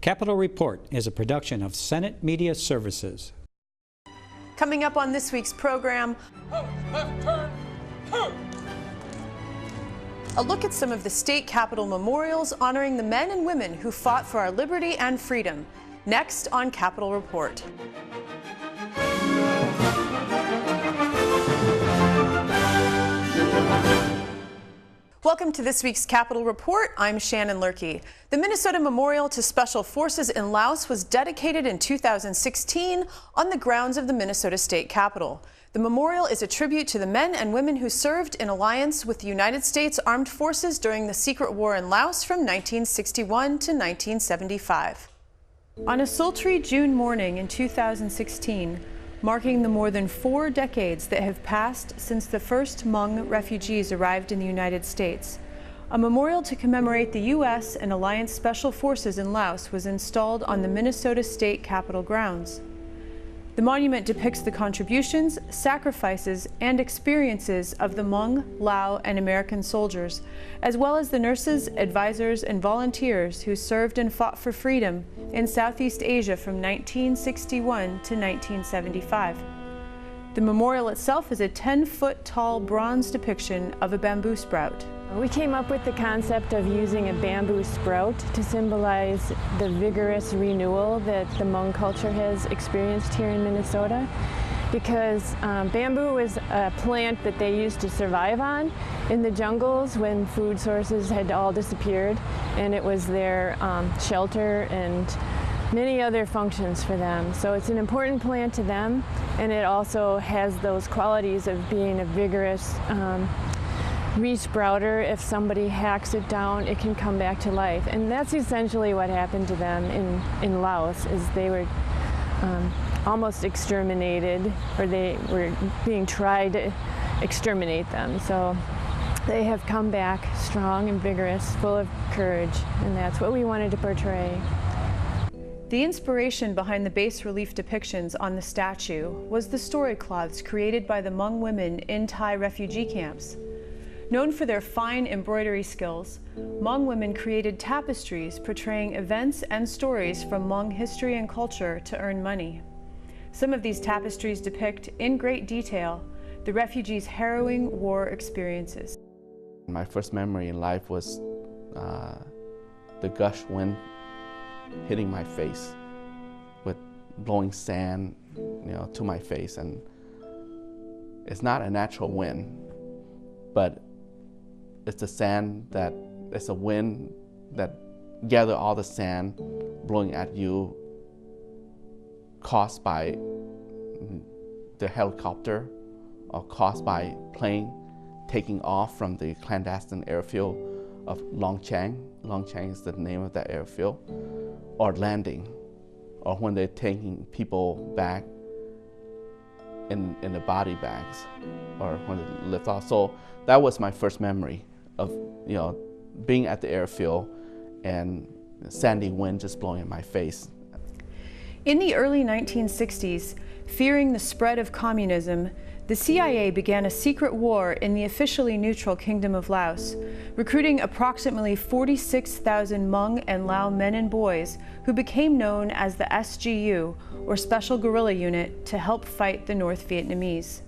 Capitol Report is a production of Senate Media Services. Coming up on this week's program, a look at some of the state capitol memorials honoring the men and women who fought for our liberty and freedom. Next on Capitol Report. Welcome to this week's Capitol Report. I'm Shannon Lurkey. The Minnesota Memorial to Special Forces in Laos was dedicated in 2016 on the grounds of the Minnesota State Capitol. The memorial is a tribute to the men and women who served in alliance with the United States Armed Forces during the secret war in Laos from 1961 to 1975. On a sultry June morning in 2016, marking the more than 4 decades that have passed since the first Hmong refugees arrived in the United States, a memorial to commemorate the U.S. and Alliance Special Forces in Laos was installed on the Minnesota State Capitol grounds. The monument depicts the contributions, sacrifices, and experiences of the Hmong, Lao, and American soldiers, as well as the nurses, advisors, and volunteers who served and fought for freedom in Southeast Asia from 1961 to 1975. The memorial itself is a 10-foot tall bronze depiction of a bamboo sprout. We came up with the concept of using a bamboo sprout to symbolize the vigorous renewal that the Hmong culture has experienced here in Minnesota, because bamboo was a plant that they used to survive on in the jungles when food sources had all disappeared, and it was their shelter and many other functions for them. So it's an important plant to them, and it also has those qualities of being a vigorous resprouter. If somebody hacks it down, it can come back to life. And that's essentially what happened to them in Laos, is they were almost exterminated, or they were being tried to exterminate them. So they have come back strong and vigorous, full of courage, and that's what we wanted to portray. The inspiration behind the bas-relief depictions on the statue was the story cloths created by the Hmong women in Thai refugee camps. Known for their fine embroidery skills, Hmong women created tapestries portraying events and stories from Hmong history and culture to earn money. Some of these tapestries depict, in great detail, the refugees' harrowing war experiences. My first memory in life was the gush wind hitting my face with blowing sand, to my face. And it's not a natural wind, but it's the sand that, it's a wind that gather all the sand blowing at you, caused by the helicopter or caused by plane taking off from the clandestine airfield of Longchang. Longchang is the name of that airfield. Or landing, or when they're taking people back in the body bags, or when they lift off. So that was my first memory of being at the airfield and sandy wind just blowing in my face. In the early 1960s, fearing the spread of communism, the CIA began a secret war in the officially neutral Kingdom of Laos, recruiting approximately 46,000 Hmong and Lao men and boys who became known as the SGU, or Special Guerrilla Unit, to help fight the North Vietnamese.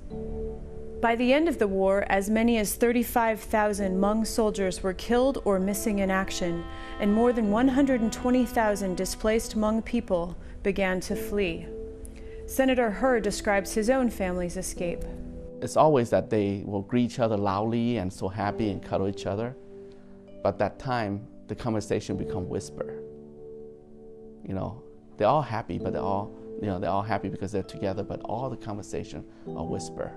By the end of the war, as many as 35,000 Hmong soldiers were killed or missing in action, and more than 120,000 displaced Hmong people began to flee. Senator He describes his own family's escape. It's always that they will greet each other loudly and so happy and cuddle each other. But that time, the conversation become whisper. They're all happy, but they're all happy because they're together, but all the conversation are whisper,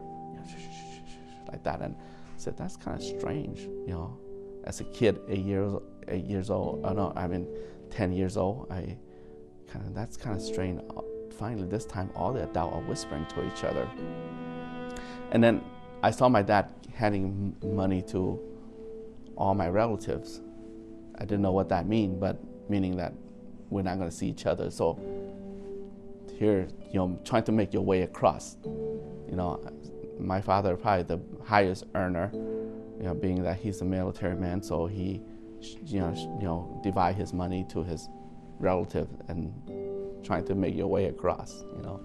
like that. And I said, that's kind of strange, As a kid, 8 years old, 10 years old, that's kind of strange. Finally, this time, all the adults are whispering to each other. And then I saw my dad handing money to all my relatives. I didn't know what that meant, but meaning that we're not going to see each other. So here, trying to make your way across. My father probably the highest earner, being that he's a military man, so he, divide his money to his relative and trying to make your way across, you know.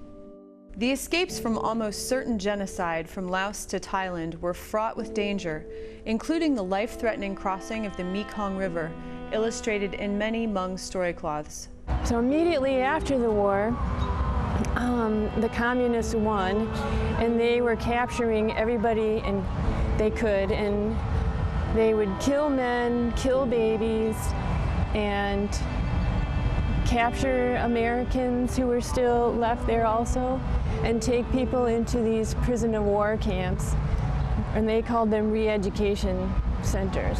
The escapes from almost certain genocide from Laos to Thailand were fraught with danger, including the life-threatening crossing of the Mekong River, illustrated in many Hmong storycloths. So immediately after the war, the communists won, and they were capturing everybody and they could, and they would kill men, kill babies, and capture Americans who were still left there also, and take people into these prison of war camps, and they called them re-education centers.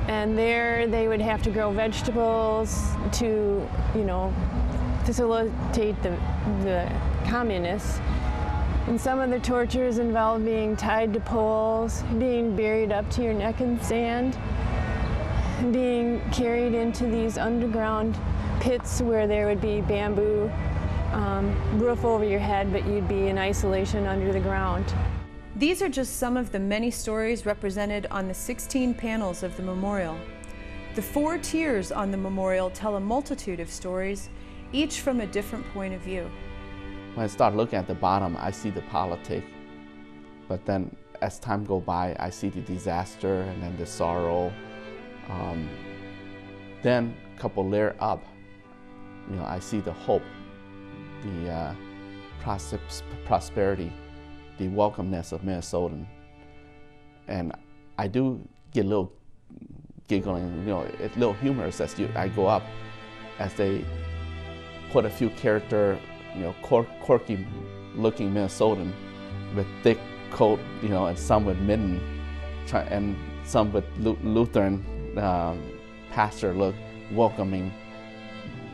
And there they would have to grow vegetables to, you know, facilitate the communists. And some of the tortures involved being tied to poles, being buried up to your neck in sand, being carried into these underground pits where there would be bamboo roof over your head, but you'd be in isolation under the ground. These are just some of the many stories represented on the 16 panels of the memorial. The 4 tiers on the memorial tell a multitude of stories, each from a different point of view. When I start looking at the bottom, I see the politics, but then as time goes by, I see the disaster and then the sorrow. Then a couple layers up, you know, I see the hope, the prosperity, the welcomeness of Minnesotan. And I do get a little giggling, you know, it's a little humorous as I go up, as they put a few character, you know, quirky looking Minnesotan with thick coat, you know, and some with mitten, and some with Lutheran pastor look, welcoming,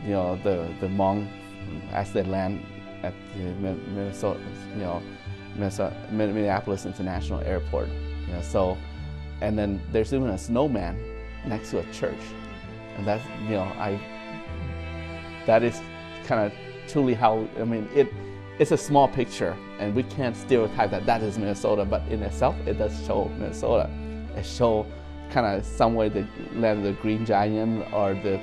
you know, the Hmong as they land at the Minnesota, you know, Minneapolis International Airport. You know, so, and then there's even a snowman next to a church, and that's, you know, that is kind of truly how, I mean, it's a small picture, and we can't stereotype that is Minnesota, but in itself, it does show Minnesota. It shows kind of some way the land of the Green Giant, or the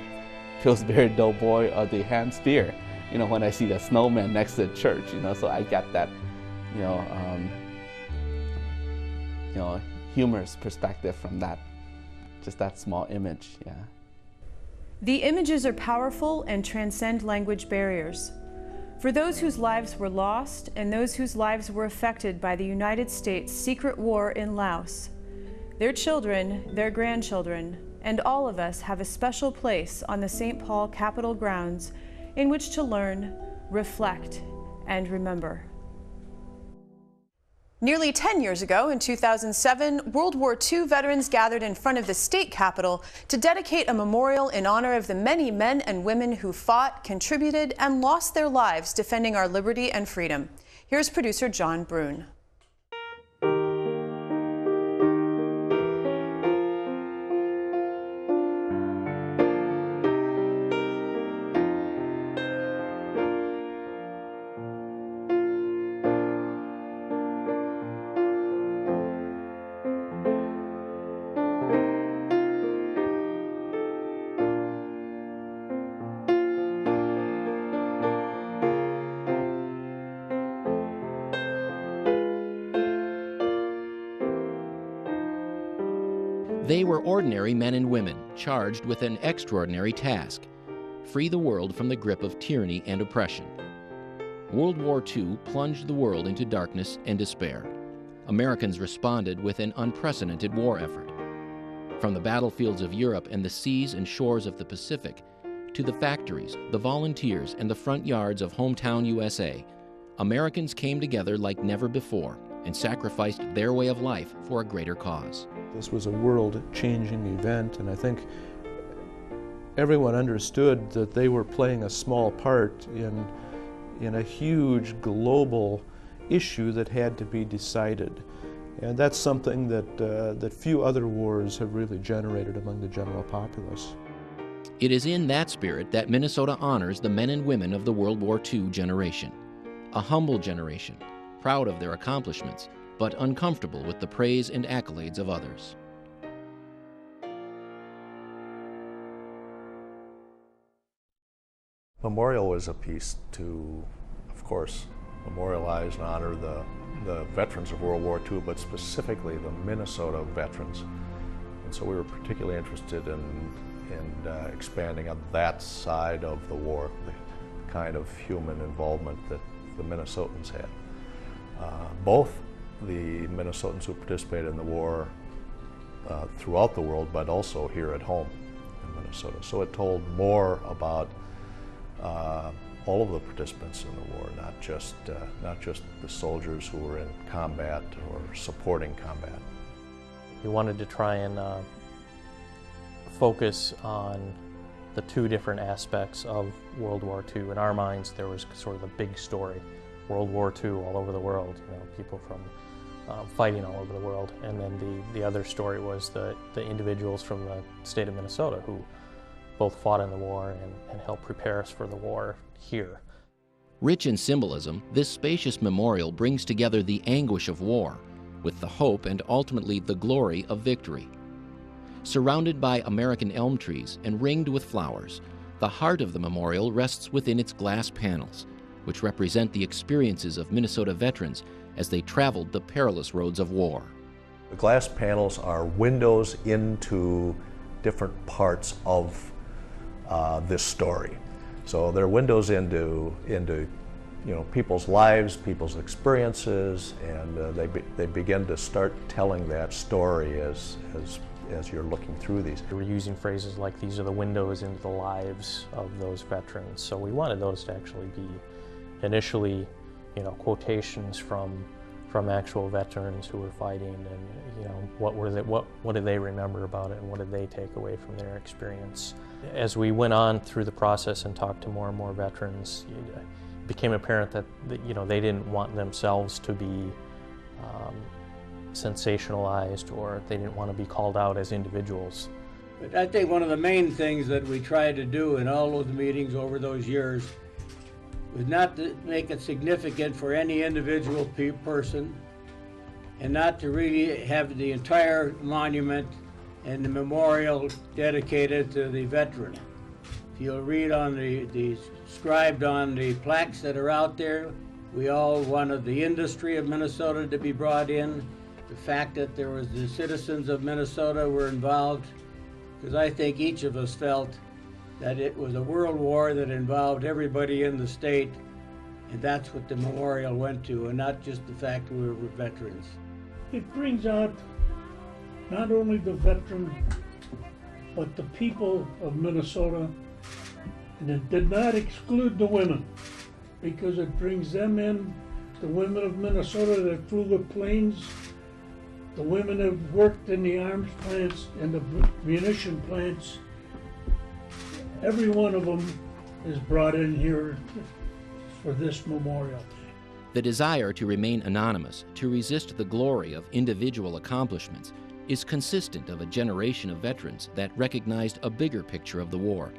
Pillsbury Doughboy, or the Ham Spear. You know, when I see the snowman next to the church, you know, so I get that, you know, humorous perspective from that, just that small image, yeah. The images are powerful and transcend language barriers. For those whose lives were lost and those whose lives were affected by the United States' secret war in Laos, their children, their grandchildren, and all of us have a special place on the St. Paul Capitol grounds in which to learn, reflect, and remember. Nearly 10 years ago, in 2007, World War II veterans gathered in front of the state capitol to dedicate a memorial in honor of the many men and women who fought, contributed, and lost their lives defending our liberty and freedom. Here's producer John Brune. They were ordinary men and women charged with an extraordinary task: free the world from the grip of tyranny and oppression. World War II plunged the world into darkness and despair. Americans responded with an unprecedented war effort. From the battlefields of Europe and the seas and shores of the Pacific, to the factories, the volunteers, and the front yards of hometown USA, Americans came together like never before and sacrificed their way of life for a greater cause. This was a world-changing event, and I think everyone understood that they were playing a small part in a huge global issue that had to be decided. And that's something that few other wars have really generated among the general populace. It is in that spirit that Minnesota honors the men and women of the World War II generation. A humble generation, proud of their accomplishments, but uncomfortable with the praise and accolades of others. Memorial was a piece to, of course, memorialize and honor the veterans of World War II, but specifically the Minnesota veterans. And so we were particularly interested in expanding on that side of the war, the kind of human involvement that the Minnesotans had. Both the Minnesotans who participated in the war throughout the world, but also here at home in Minnesota. So it told more about all of the participants in the war, not just the soldiers who were in combat or supporting combat. We wanted to try and focus on the two different aspects of World War II. In our minds, there was sort of the big story, World War II all over the world, people from fighting all over the world. And then the other story was the individuals from the state of Minnesota who both fought in the war and helped prepare us for the war here. Rich in symbolism, this spacious memorial brings together the anguish of war with the hope and ultimately the glory of victory. Surrounded by American elm trees and ringed with flowers, the heart of the memorial rests within its glass panels, which represent the experiences of Minnesota veterans as they traveled the perilous roads of war. The glass panels are windows into different parts of this story. So they're windows into people's lives, people's experiences, and they begin to start telling that story as you're looking through these. We were using phrases like, these are the windows into the lives of those veterans. So we wanted those to actually be initially, quotations from actual veterans who were fighting, and what did they remember about it, and what did they take away from their experience. As we went on through the process and talked to more and more veterans, it became apparent that they didn't want themselves to be sensationalized, or they didn't want to be called out as individuals. But I think one of the main things that we tried to do in all those meetings over those years was not to make it significant for any individual person, and not to really have the entire monument and the memorial dedicated to the veteran. If you'll read on the scribed on the plaques that are out there, we all wanted the industry of Minnesota to be brought in, the fact that there was the citizens of Minnesota were involved, because I think each of us felt that it was a world war that involved everybody in the state, and that's what the memorial went to, and not just the fact we were veterans. It brings out not only the veteran, but the people of Minnesota, and it did not exclude the women, because it brings them in, the women of Minnesota that flew the planes, the women that worked in the arms plants and the munition plants. Every one of them is brought in here for this memorial. The desire to remain anonymous, to resist the glory of individual accomplishments, is consistent of a generation of veterans that recognized a bigger picture of the war,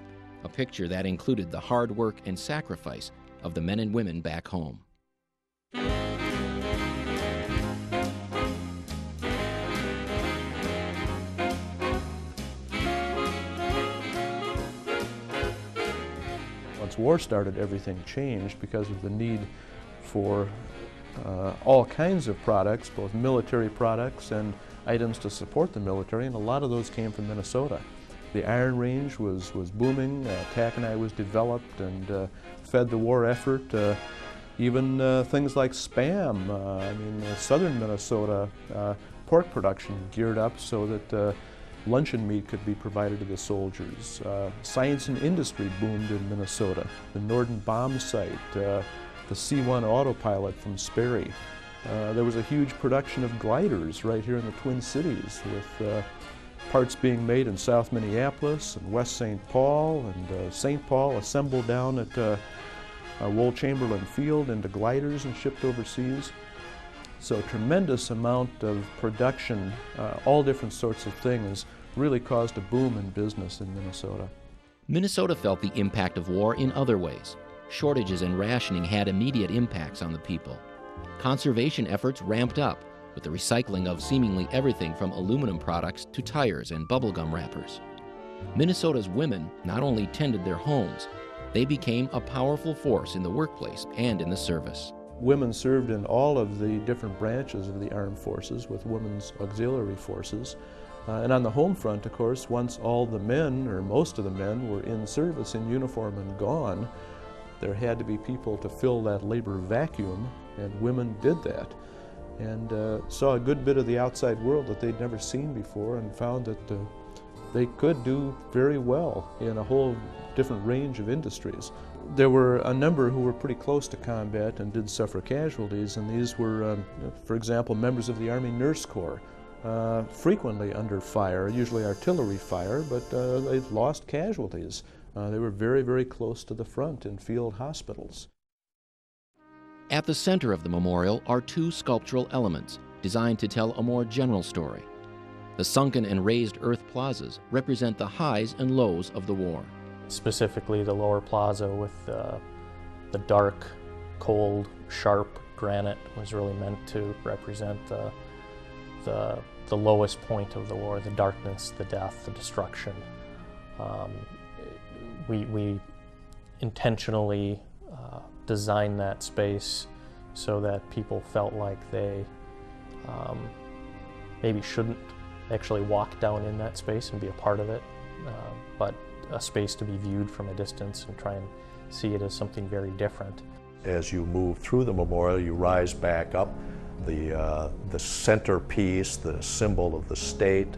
a picture that included the hard work and sacrifice of the men and women back home. Once war started, everything changed because of the need for all kinds of products, both military products and items to support the military, and a lot of those came from Minnesota. The Iron Range was booming, taconite was developed and fed the war effort. Even things like Spam, southern Minnesota pork production geared up so that luncheon meat could be provided to the soldiers. Science and industry boomed in Minnesota. The Norden bomb site, the C-1 autopilot from Sperry. There was a huge production of gliders right here in the Twin Cities, with parts being made in South Minneapolis and West St. Paul, and St. Paul assembled down at Wool Chamberlain Field into gliders and shipped overseas. So a tremendous amount of production, all different sorts of things, really caused a boom in business in Minnesota. Minnesota felt the impact of war in other ways. Shortages and rationing had immediate impacts on the people. Conservation efforts ramped up with the recycling of seemingly everything from aluminum products to tires and bubblegum wrappers. Minnesota's women not only tended their homes, They became a powerful force in the workplace and in the service. Women served in all of the different branches of the armed forces with women's auxiliary forces. And on the home front, of course, once all the men, or most of the men, were in service in uniform and gone, there had to be people to fill that labor vacuum, and women did that. And saw a good bit of the outside world that they'd never seen before, and found that they could do very well in a whole different range of industries. There were a number who were pretty close to combat and did suffer casualties, and these were, for example, members of the Army Nurse Corps, frequently under fire, usually artillery fire, but they lost casualties. They were very, very close to the front in field hospitals. At the center of the memorial are two sculptural elements designed to tell a more general story. The sunken and raised earth plazas represent the highs and lows of the war. Specifically, the lower plaza with the dark, cold, sharp granite was really meant to represent the lowest point of the war, the darkness, the death, the destruction. We intentionally designed that space so that people felt like they maybe shouldn't actually walk down in that space and be a part of it, but a space to be viewed from a distance and try and see it as something very different. As you move through the memorial, you rise back up. The centerpiece, the symbol of the state,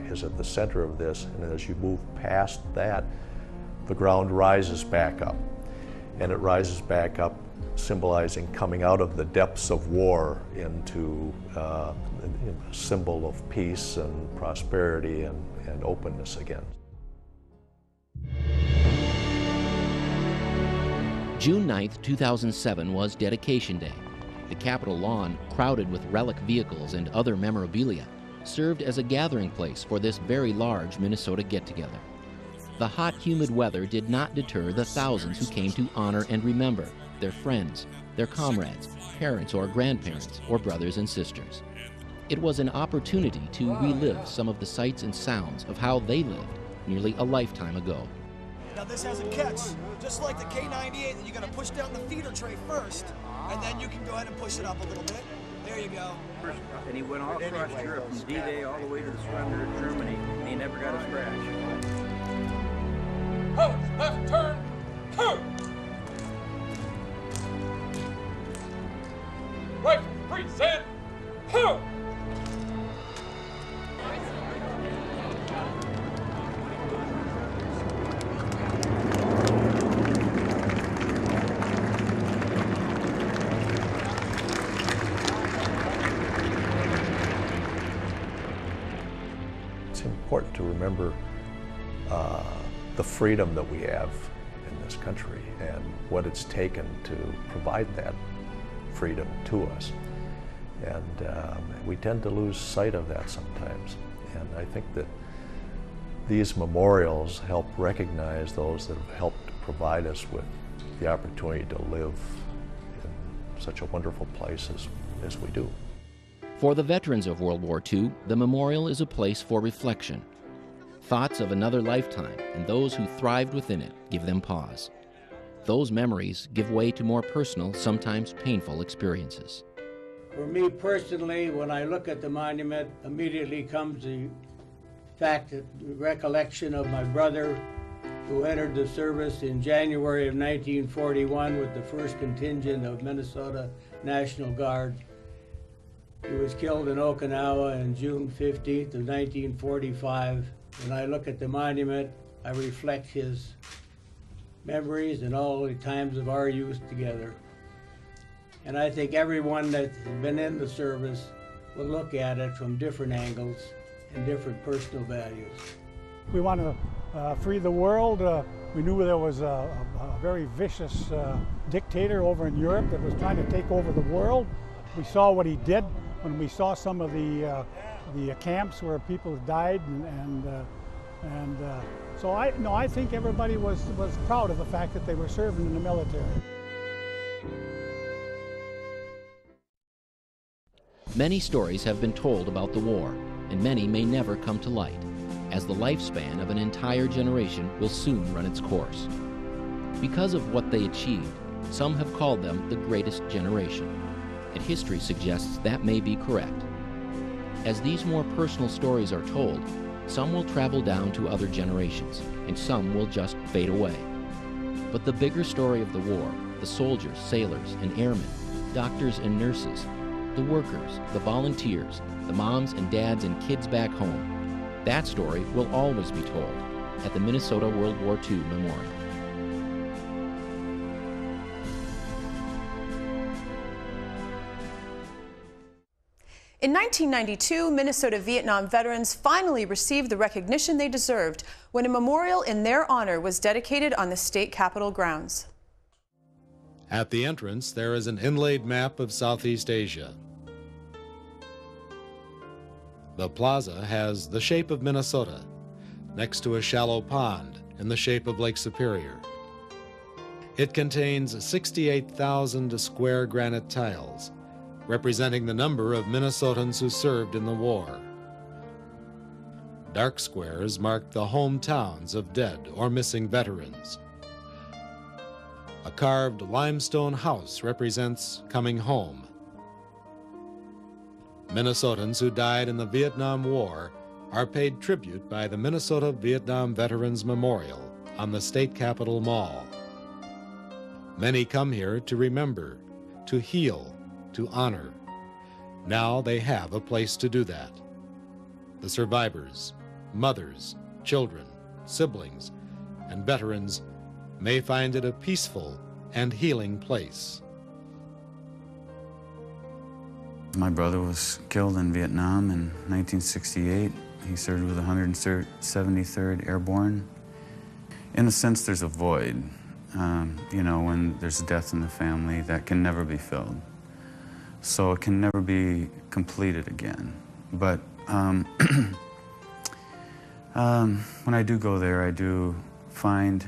is at the center of this, and as you move past that, the ground rises back up. And it rises back up, symbolizing coming out of the depths of war into a symbol of peace and prosperity and openness again. June 9th, 2007 was Dedication Day. The Capitol lawn, crowded with relic vehicles and other memorabilia, served as a gathering place for this very large Minnesota get-together. The hot, humid weather did not deter the thousands who came to honor and remember their friends, their comrades, parents or grandparents, or brothers and sisters. It was an opportunity to relive some of the sights and sounds of how they lived nearly a lifetime ago. Now this has a catch. Just like the K98, you're going to push down the feeder tray first, and then you can go ahead and push it up a little bit. There you go. And he went all across Europe from D-Day all the way to the surrender of Germany, and he never got a scratch. Ho! Left turn! Ho! Right, freeze, and ho! It's important to remember the freedom that we have in this country and what it's taken to provide that freedom to us. And we tend to lose sight of that sometimes. And I think that these memorials help recognize those that have helped provide us with the opportunity to live in such a wonderful place as we do. For the veterans of World War II, the memorial is a place for reflection. Thoughts of another lifetime and those who thrived within it give them pause. Those memories give way to more personal, sometimes painful experiences. For me personally, when I look at the monument, immediately comes the fact that the recollection of my brother who entered the service in January of 1941 with the 1st contingent of Minnesota National Guard. He was killed in Okinawa on June 15th of 1945. When I look at the monument, I reflect his memories and all the times of our youth together. And I think everyone that's been in the service will look at it from different angles and different personal values. We want to free the world. We knew there was a very vicious dictator over in Europe that was trying to take over the world. We saw what he did when we saw some of the camps where people died, and so I think everybody was proud of the fact that they were serving in the military. Many stories have been told about the war, and many may never come to light, as the lifespan of an entire generation will soon run its course. Because of what they achieved, some have called them the greatest generation, and history suggests that may be correct. As these more personal stories are told, some will travel down to other generations, and some will just fade away. But the bigger story of the war, the soldiers, sailors, and airmen, doctors and nurses, the workers, the volunteers, the moms and dads and kids back home, that story will always be told at the Minnesota World War II Memorial. In 1992, Minnesota Vietnam veterans finally received the recognition they deserved when a memorial in their honor was dedicated on the state capitol grounds. At the entrance, there is an inlaid map of Southeast Asia. The plaza has the shape of Minnesota, next to a shallow pond in the shape of Lake Superior. It contains 68,000 square granite tiles, representing the number of Minnesotans who served in the war. Dark squares mark the hometowns of dead or missing veterans. A carved limestone house represents coming home. Minnesotans who died in the Vietnam War are paid tribute by the Minnesota Vietnam Veterans Memorial on the State Capitol Mall. Many come here to remember, to heal, to honor. Now they have a place to do that. The survivors, mothers, children, siblings, and veterans may find it a peaceful and healing place. My brother was killed in Vietnam in 1968. He served with the 173rd Airborne. In a sense, there's a void. You know, when there's death in the family, that can never be filled. So it can never be completed again. But when I do go there, I do find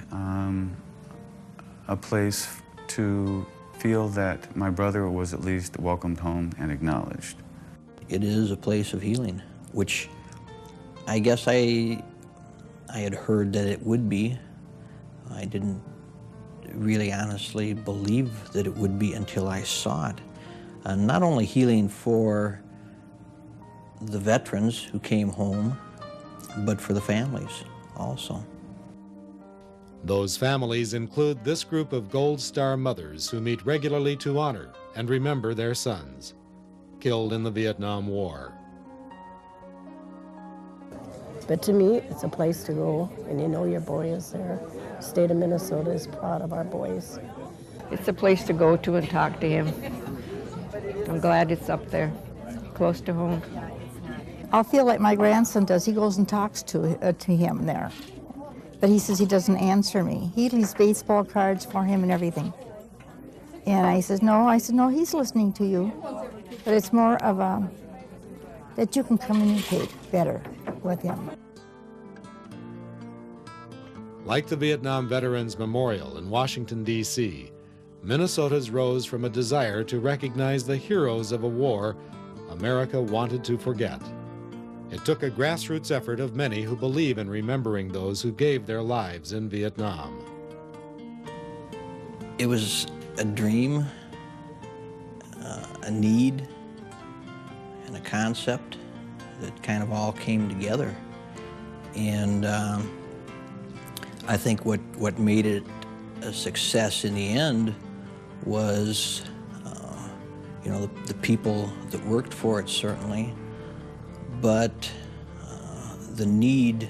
a place to feel that my brother was at least welcomed home and acknowledged. It is a place of healing, which I guess I had heard that it would be. I didn't really honestly believe that it would be until I saw it. Not only healing for the veterans who came home, but for the families also. Those families include this group of Gold Star mothers who meet regularly to honor and remember their sons, killed in the Vietnam War. But to me, it's a place to go, and you know your boy is there. The state of Minnesota is proud of our boys. It's a place to go to and talk to him. I'm glad it's up there, close to home. I'll feel like my grandson does. He goes and talks to him there. But he says he doesn't answer me. He leaves baseball cards for him and everything. And I said, no, he's listening to you. But it's more of a, that you can communicate better with him. Like the Vietnam Veterans Memorial in Washington, D.C., Minnesota's rose from a desire to recognize the heroes of a war America wanted to forget. It took a grassroots effort of many who believe in remembering those who gave their lives in Vietnam. It was a dream, a need, and a concept that kind of all came together. And I think what made it a success in the end was, you know, the people that worked for it, certainly, but the need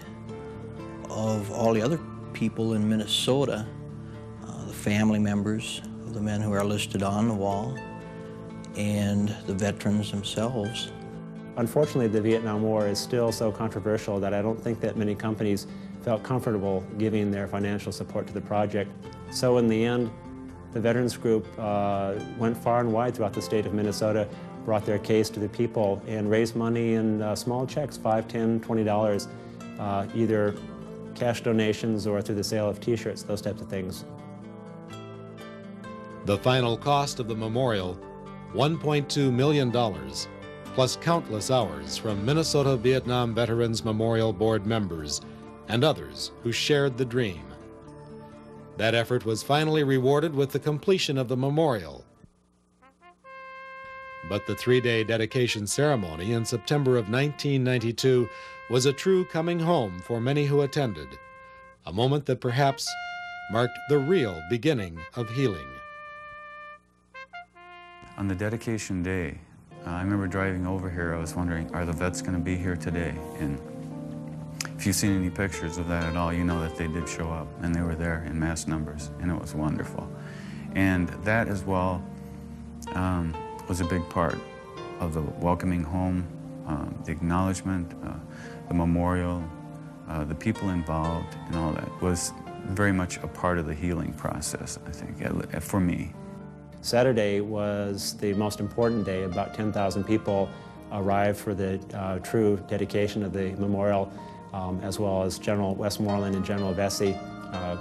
of all the other people in Minnesota, the family members of the men who are listed on the wall, and the veterans themselves. Unfortunately, the Vietnam War is still so controversial that I don't think that many companies felt comfortable giving their financial support to the project. So in the end, the Veterans Group went far and wide throughout the state of Minnesota, brought their case to the people, and raised money in small checks, $5, $10, $20, either cash donations or through the sale of t-shirts, those types of things. The final cost of the memorial, $1.2 million, plus countless hours from Minnesota Vietnam Veterans Memorial Board members and others who shared the dream. That effort was finally rewarded with the completion of the memorial. But the three-day dedication ceremony in September of 1992 was a true coming home for many who attended, a moment that perhaps marked the real beginning of healing. On the dedication day, I remember driving over here, I was wondering, are the vets going to be here today? And if you've seen any pictures of that at all, you know that they did show up, and they were there in mass numbers, and it was wonderful. And that as well was a big part of the welcoming home, the acknowledgement, the memorial, the people involved, and all that was very much a part of the healing process, I think, for me. Saturday was the most important day. About 10,000 people arrived for the true dedication of the memorial, as well as General Westmoreland and General Vesey,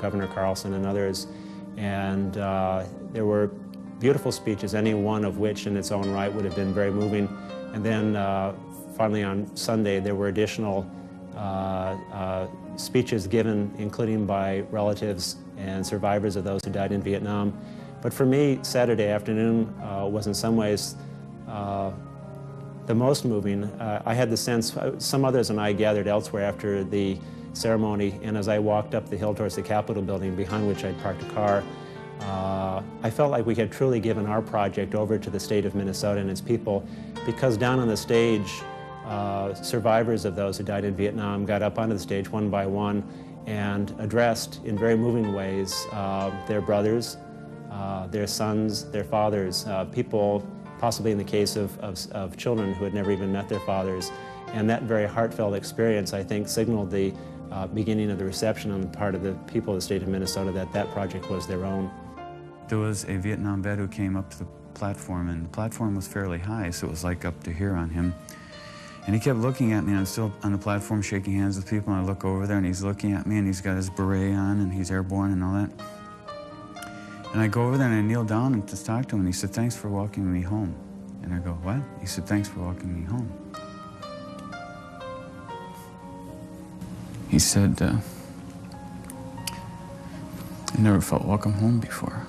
Governor Carlson and others. And there were beautiful speeches, any one of which in its own right would have been very moving. And then finally on Sunday there were additional speeches given, including by relatives and survivors of those who died in Vietnam. But for me, Saturday afternoon was in some ways the most moving. I had the sense, some others and I gathered elsewhere after the ceremony, and as I walked up the hill towards the Capitol building, behind which I'd parked a car, I felt like we had truly given our project over to the state of Minnesota and its people, because down on the stage, survivors of those who died in Vietnam got up onto the stage one by one and addressed in very moving ways their brothers, their sons, their fathers, people possibly in the case of children who had never even met their fathers. And that very heartfelt experience, I think, signaled the beginning of the reception on the part of the people of the state of Minnesota that that project was their own. There was a Vietnam vet who came up to the platform, and the platform was fairly high, so it was like up to here on him. And he kept looking at me, and I'm still on the platform shaking hands with people, and I look over there, and he's looking at me, and he's got his beret on, and he's airborne and all that. And I go over there, and I kneel down and just talk to him, and he said, "Thanks for welcoming me home." And I go, "What?" He said, "Thanks for welcoming me home." He said, "I never felt welcome home before."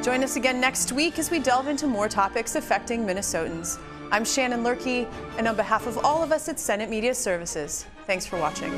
Join us again next week as we delve into more topics affecting Minnesotans. I'm Shannon Lurkey, and on behalf of all of us at Senate Media Services, thanks for watching.